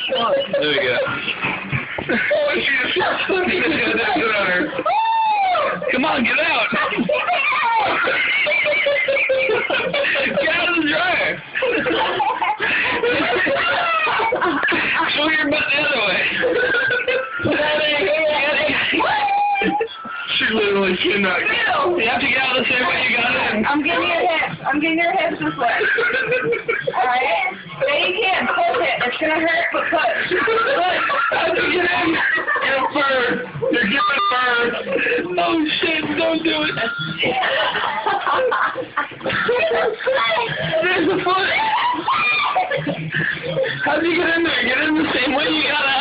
There we go. Oh, she's slipping into that runner. Come on, get out. Get out of the dryer. Show your butt the other way. She literally cannot get out. You have to get out the same way you got in. I'm getting your hips. I'm getting your hips this way. Alright? Then you can. Push it. It's gonna hurt, but push. Push. How'd you get in? Get first. You're getting first. Oh shit, don't do it. There's a foot. How'd you get in there? Get in the same way you got out.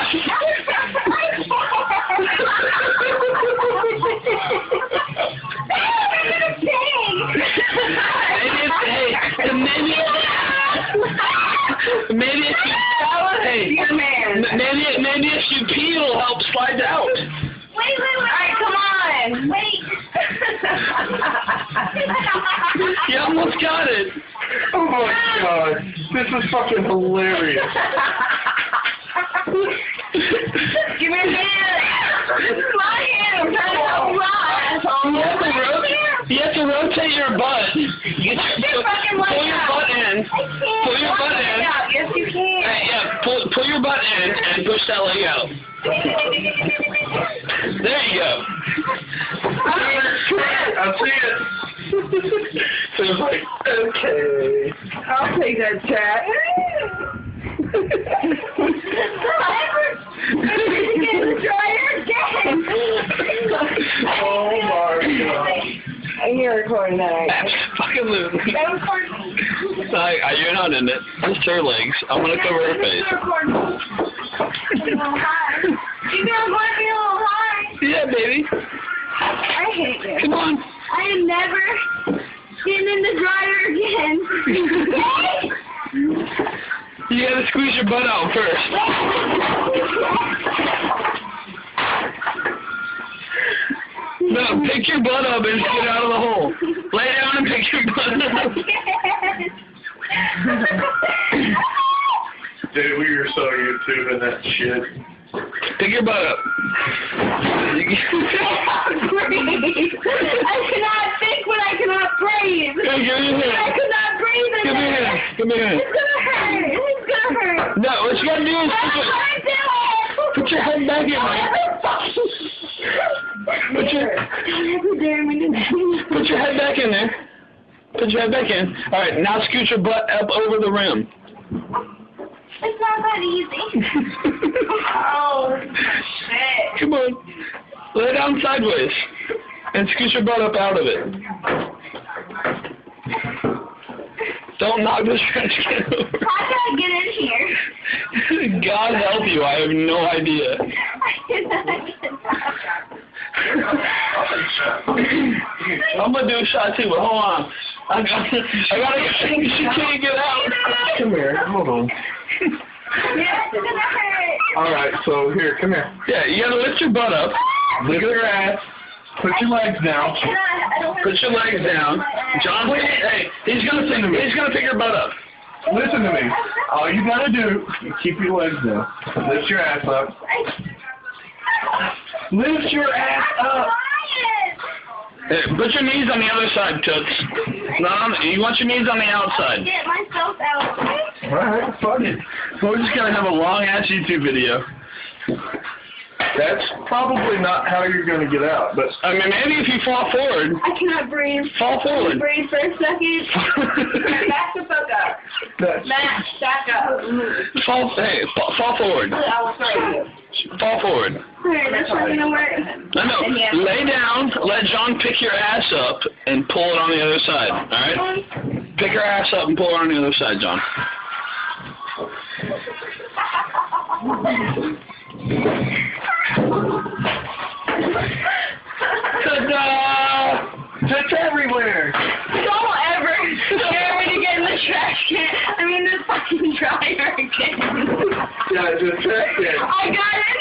Maybe if you pee, it'll help slide out. Wait. Alright, come on. Wait. You almost got it. Oh my god. This is fucking hilarious. Give me your hand. My hand. I'm trying to help You have to rotate your butt. Pull your butt in. Pull your butt in. Yes, you can. Yeah, pull your butt in and push that leg out. There you go. I see it. So it's like, okay. I'll take that chat. Oh my god. You're recording that. Absolutely. You're not in it. Just her legs. I want to cover her face. You gonna want me a little high? Yeah, baby. I hate you. Come on. I am never getting in the dryer again. You gotta squeeze your butt out first. No, pick your butt up and get out of the hole. Lay down and pick your butt up. Dude, we were so YouTube in that shit. Pick your butt up. I cannot think when I cannot breathe. Hey, give me your I hand. cannot breathe. Give me your hand. Give me your hand. It's gonna hurt. It's gonna hurt. No, what you gotta do is put your head back in there. Put your head back in there. Put your head back in. All right, now scoot your butt up over the rim. It's not that easy. Oh, shit. Come on. Lay down sideways and scoot your butt up out of it. Don't knock the trash can over. How did I get in here? God help you, I have no idea. I'm gonna do a shot too, but hold on. I gotta get she can't get out. Come here, hold on. Yes, it's gonna hurt. Alright, so here, come here. Yeah, you gotta lift your butt up. Lift your ass. Put your legs down. Put your legs down. John, hey, he's gonna pick your butt up. Listen to me. All you gotta do is keep your legs down. Lift your ass up. Lift your ass up. Hey, put your knees on the other side, Toots. You want your knees on the outside. Get myself out. Alright, fuck it. We're just gonna have a long-ass YouTube video. That's probably not how you're gonna get out, but I mean, maybe if you fall forward. I cannot breathe. Fall forward. Breathe for a second. Back the fuck up. that's Back up. Fall forward. I will throw you. Fall forward. Alright, that's not gonna work. No. Lay down. Let John pick your ass up and pull it on the other side. All right. Pick your ass up and pull it on the other side, John. Ta-da! it's everywhere. Don't ever scare me to get in the trash can. I mean, this fucking dryer again. Yeah, just check it. I got it.